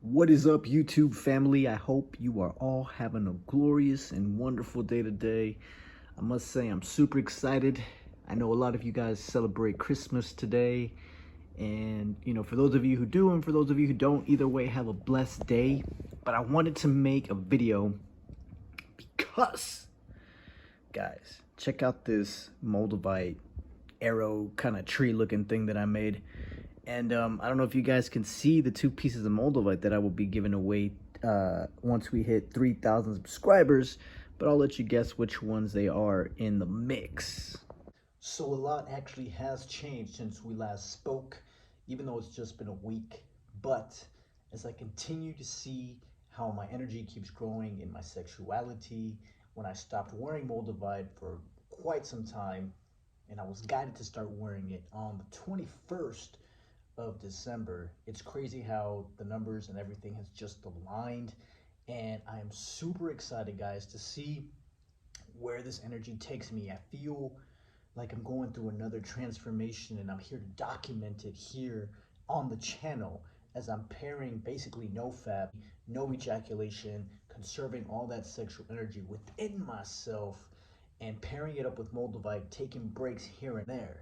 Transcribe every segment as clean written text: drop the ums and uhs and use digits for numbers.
What is up, YouTube family? I hope you are all having a glorious and wonderful day today. I must say I'm super excited. I know a lot of you guys celebrate Christmas today. And, for those of you who do and for those of you who don't, either way, have a blessed day. But I wanted to make a video because, guys, check out this Moldavite arrow kind of tree looking thing that I made. And I don't know if you guys can see the two pieces of Moldavite that I will be giving away once we hit 3,000 subscribers, but I'll let you guess which ones they are in the mix. So a lot actually has changed since we last spoke, even though it's just been a week. But as I continue to see how my energy keeps growing in my sexuality, when I stopped wearing Moldavite for quite some time, and I was guided to start wearing it on the 21st of December. It's crazy how the numbers and everything has just aligned, and I am super excited, guys, to see where this energy takes me. I feel like I'm going through another transformation, and I'm here to document it here on the channel as I'm pairing basically NoFap, no ejaculation, conserving all that sexual energy within myself, and pairing it up with Moldavite, taking breaks here and there.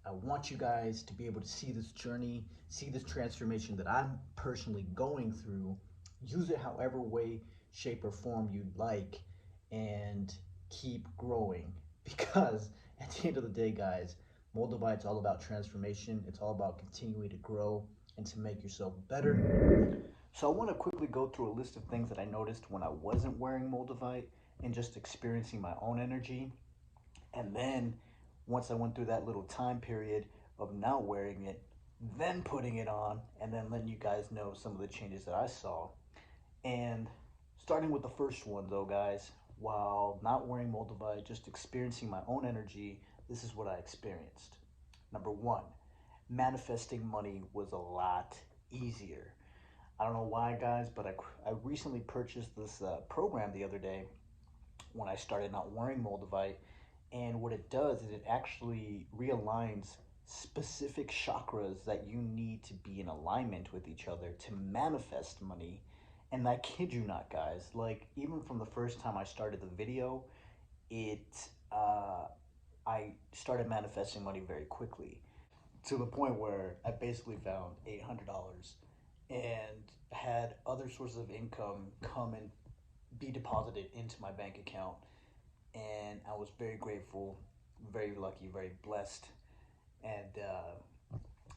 I want you guys to be able to see this journey, see this transformation that I'm personally going through. Use it however way, shape, or form you'd like, and keep growing. Because at the end of the day, guys, Moldavite's all about transformation. It's all about continuing to grow and to make yourself better. So I want to quickly go through a list of things that I noticed when I wasn't wearing Moldavite and just experiencing my own energy. And then once I went through that little time period of not wearing it, then putting it on, and then letting you guys know some of the changes that I saw. And starting with the first one though, guys, while not wearing Moldavite, just experiencing my own energy, this is what I experienced. Number one, manifesting money was a lot easier. I don't know why, guys, but I recently purchased this program the other day when I started not wearing Moldavite. And what it does is it actually realigns specific chakras that you need to be in alignment with each other to manifest money. And I kid you not, guys, like even from the first time I started the video, I started manifesting money very quickly to the point where I basically found $800 and had other sources of income come and be deposited into my bank account. And I was very grateful, very lucky, very blessed. And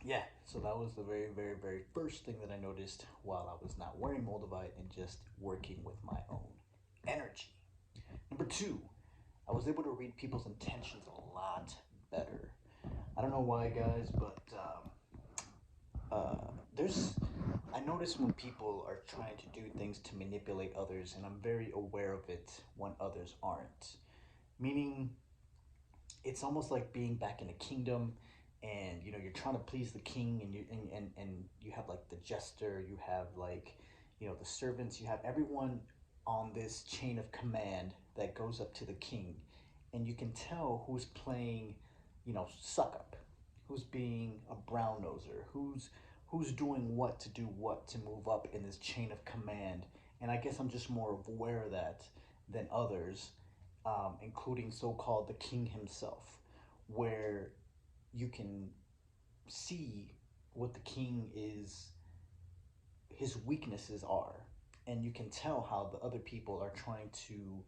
yeah, so that was the very, very, very first thing that I noticed while I was not wearing Moldavite and just working with my own energy. Number two, I was able to read people's intentions a lot better. I don't know why, guys, but there's I notice when people are trying to do things to manipulate others, and I'm very aware of it when others aren't. Meaning, it's almost like being back in a kingdom, and you're trying to please the king, and you have like the jester, you have like the servants, you have everyone on this chain of command that goes up to the king, and you can tell who's playing suck up, who's being a brown noser, who's doing what to do what to move up in this chain of command. And I guess I'm just more aware of that than others, including so-called the king himself, where you can see what the king is, his weaknesses are, and you can tell how the other people are trying to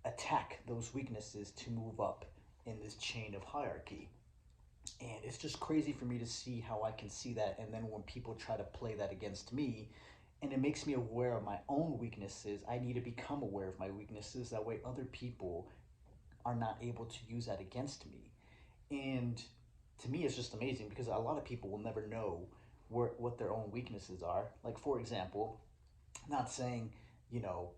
attack those weaknesses to move up in this chain of hierarchy. And it's just crazy for me to see how I can see that, and then when people try to play that against me, and it makes me aware of my own weaknesses. I need to become aware of my weaknesses, that way other people are not able to use that against me. And to me, it's just amazing because a lot of people will never know what their own weaknesses are. Like, for example, not saying you know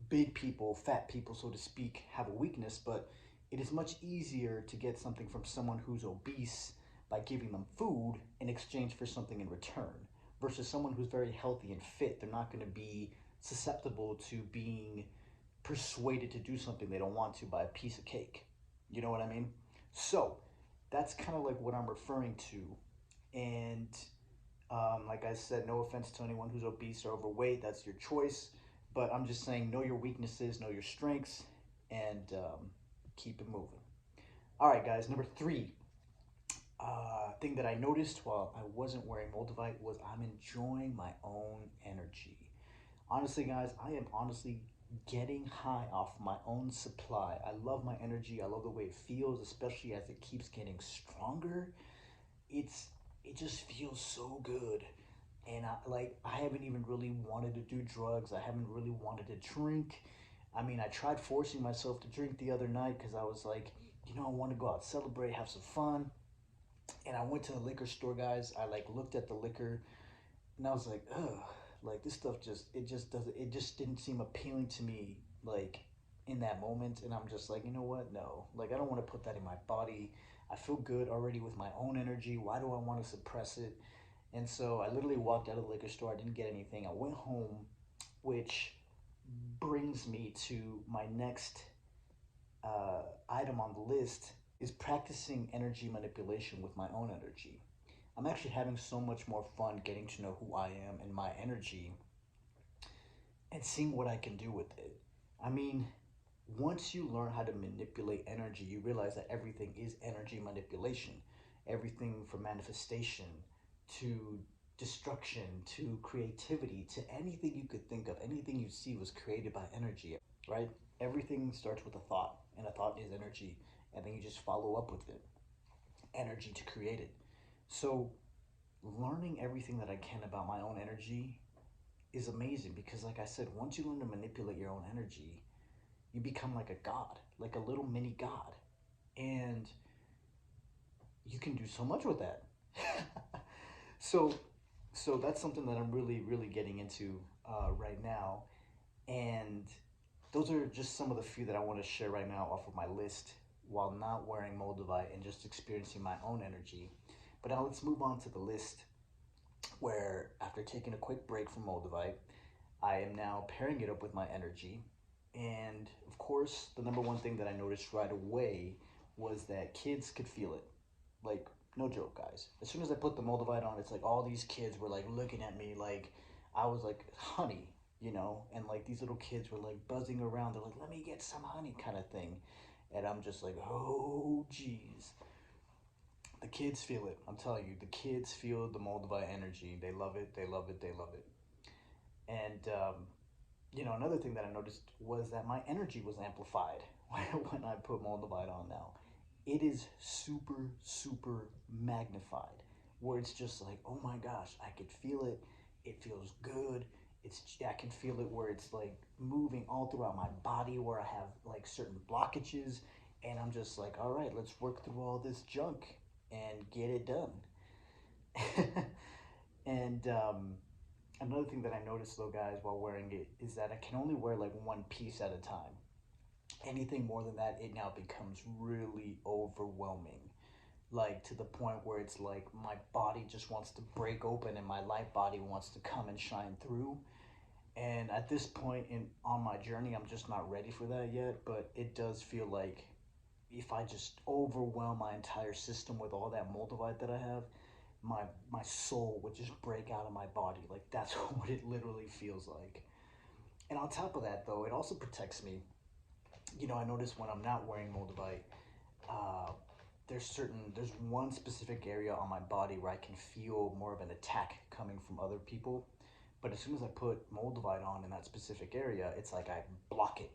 big people, fat people, so to speak, have a weakness, but it is much easier to get something from someone who's obese by giving them food in exchange for something in return, versus someone who's very healthy and fit. They're not going to be susceptible to being persuaded to do something they don't want to by a piece of cake. You know what I mean? So that's kind of like what I'm referring to. And Like I said, no offense to anyone who's obese or overweight, that's your choice. But I'm just saying, know your weaknesses, know your strengths, and keep it moving. All right, guys, number three thing that I noticed while I wasn't wearing Moldavite was I'm enjoying my own energy. Honestly, guys, I am honestly getting high off my own supply. I love my energy. I love the way it feels, especially as it keeps getting stronger. It's it just feels so good. And I haven't even really wanted to do drugs. I haven't really wanted to drink. I mean, I tried forcing myself to drink the other night because I was like, I want to go out, celebrate, have some fun. And I went to the liquor store, guys. I like looked at the liquor and I was like, ugh, like this stuff it just didn't seem appealing to me, like in that moment. And I'm just like, you know what? No, like I don't want to put that in my body. I feel good already with my own energy. Why do I want to suppress it? And so I literally walked out of the liquor store. I didn't get anything. I went home, which brings me to my next item on the list is practicing energy manipulation with my own energy. I'm actually having so much more fun getting to know who I am and my energy and seeing what I can do with it. I mean, once you learn how to manipulate energy, you realize that everything is energy manipulation. Everything from manifestation to destruction to creativity to anything you could think of, anything you see was created by energy, right? Everything starts with a thought, and a thought is energy, and then you just follow up with it, energy to create it. So, learning everything that I can about my own energy is amazing because, like I said, once you learn to manipulate your own energy, you become like a god, like a little mini god. And you can do so much with that. so, so that's something that I'm really, really getting into right now. And those are just some of the few that I want to share right now off of my list while not wearing Moldavite and just experiencing my own energy. But now let's move on to the list where after taking a quick break from Moldavite, I am now pairing it up with my energy. And of course, the number one thing that I noticed right away was that kids could feel it. Like, no joke, guys. As soon as I put the Moldavite on, it's like all these kids were like looking at me like I was like honey, and like these little kids were like buzzing around. They're like, let me get some honey kind of thing. And I'm just like, oh, geez. The kids feel it. I'm telling you, the kids feel the Moldavite energy. They love it. They love it. They love it. And another thing that I noticed was that my energy was amplified when I put Moldavite on now. It is super, super magnified, where it's just like, oh my gosh, I could feel it. It feels good. I can feel it where it's like moving all throughout my body where I have like certain blockages. And I'm just like, all right, let's work through all this junk and get it done. And another thing that I noticed though, guys, while wearing it is that I can only wear like one piece at a time. Anything more than that, it now becomes really overwhelming. Like to the point where it's like my body just wants to break open and my light body wants to come and shine through. And at this point in on my journey, I'm just not ready for that yet. But it does feel like if I just overwhelm my entire system with all that Moldavite that I have, my soul would just break out of my body. Like that's what it literally feels like. And on top of that, though, it also protects me. I notice when I'm not wearing Moldavite, uh, there's one specific area on my body where I can feel more of an attack coming from other people. But as soon as I put Moldavite on in that specific area, it's like I block it,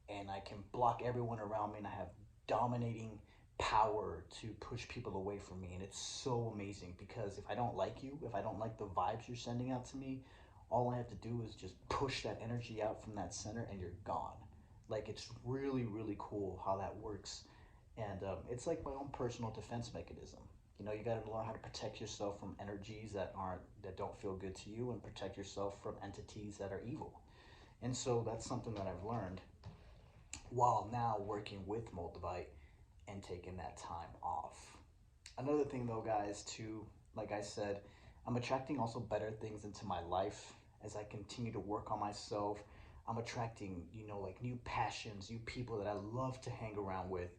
and I can block everyone around me, and I have dominating power to push people away from me. And it's so amazing because if I don't like you, if I don't like the vibes you're sending out to me, all I have to do is just push that energy out from that center and you're gone. Like it's really, really cool how that works. And it's like my own personal defense mechanism. You got to learn how to protect yourself from energies that don't feel good to you, and protect yourself from entities that are evil. And so that's something that I've learned while now working with Moldavite and taking that time off. Another thing though, guys, too, like I said, I'm attracting also better things into my life as I continue to work on myself. I'm attracting, like new passions, new people that I love to hang around with.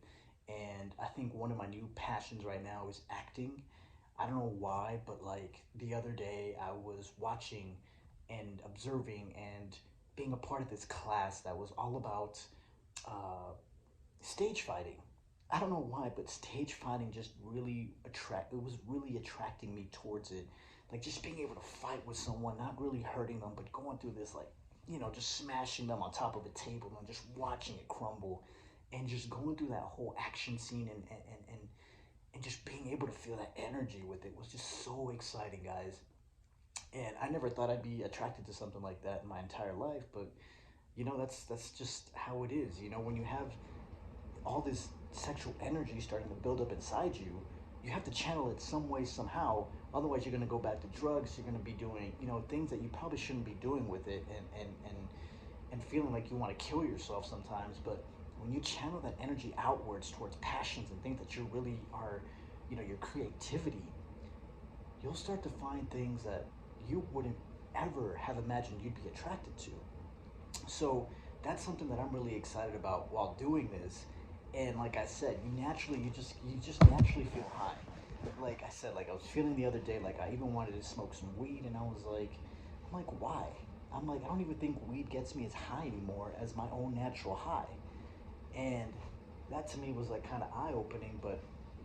And I think one of my new passions right now is acting. I don't know why, but like the other day I was watching and observing and being a part of this class that was all about uh, stage fighting. I don't know why, but stage fighting just it was really attracting me towards it. Like just being able to fight with someone, not really hurting them, but going through this like, just smashing them on top of a table and just watching it crumble and just going through that whole action scene and just being able to feel that energy with it was just so exciting, guys. And I never thought I'd be attracted to something like that in my entire life, but that's just how it is. When you have all this sexual energy starting to build up inside you, you have to channel it some way, somehow. Otherwise, you're going to go back to drugs. You're going to be doing, things that you probably shouldn't be doing with it, and feeling like you want to kill yourself sometimes. But when you channel that energy outwards towards passions and things that you really are, your creativity, you'll start to find things that you wouldn't ever have imagined you'd be attracted to. So that's something that I'm really excited about while doing this. And like I said, you just naturally feel high. Like I said, like I was feeling the other day, like I even wanted to smoke some weed, and I'm like, why? I'm like, I don't even think weed gets me as high anymore as my own natural high. And that to me was like kind of eye opening, but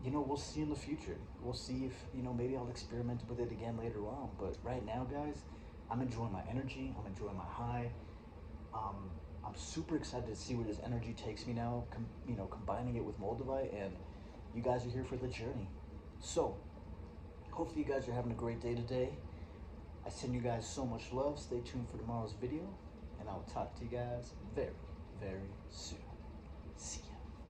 we'll see in the future. We'll see if, maybe I'll experiment with it again later on. But right now, guys, I'm enjoying my energy, I'm enjoying my high. um, I'm super excited to see where this energy takes me now, combining it with Moldavite, and you guys are here for the journey. So, hopefully you guys are having a great day today. I send you guys so much love. Stay tuned for tomorrow's video, and I'll talk to you guys very, very soon. See ya.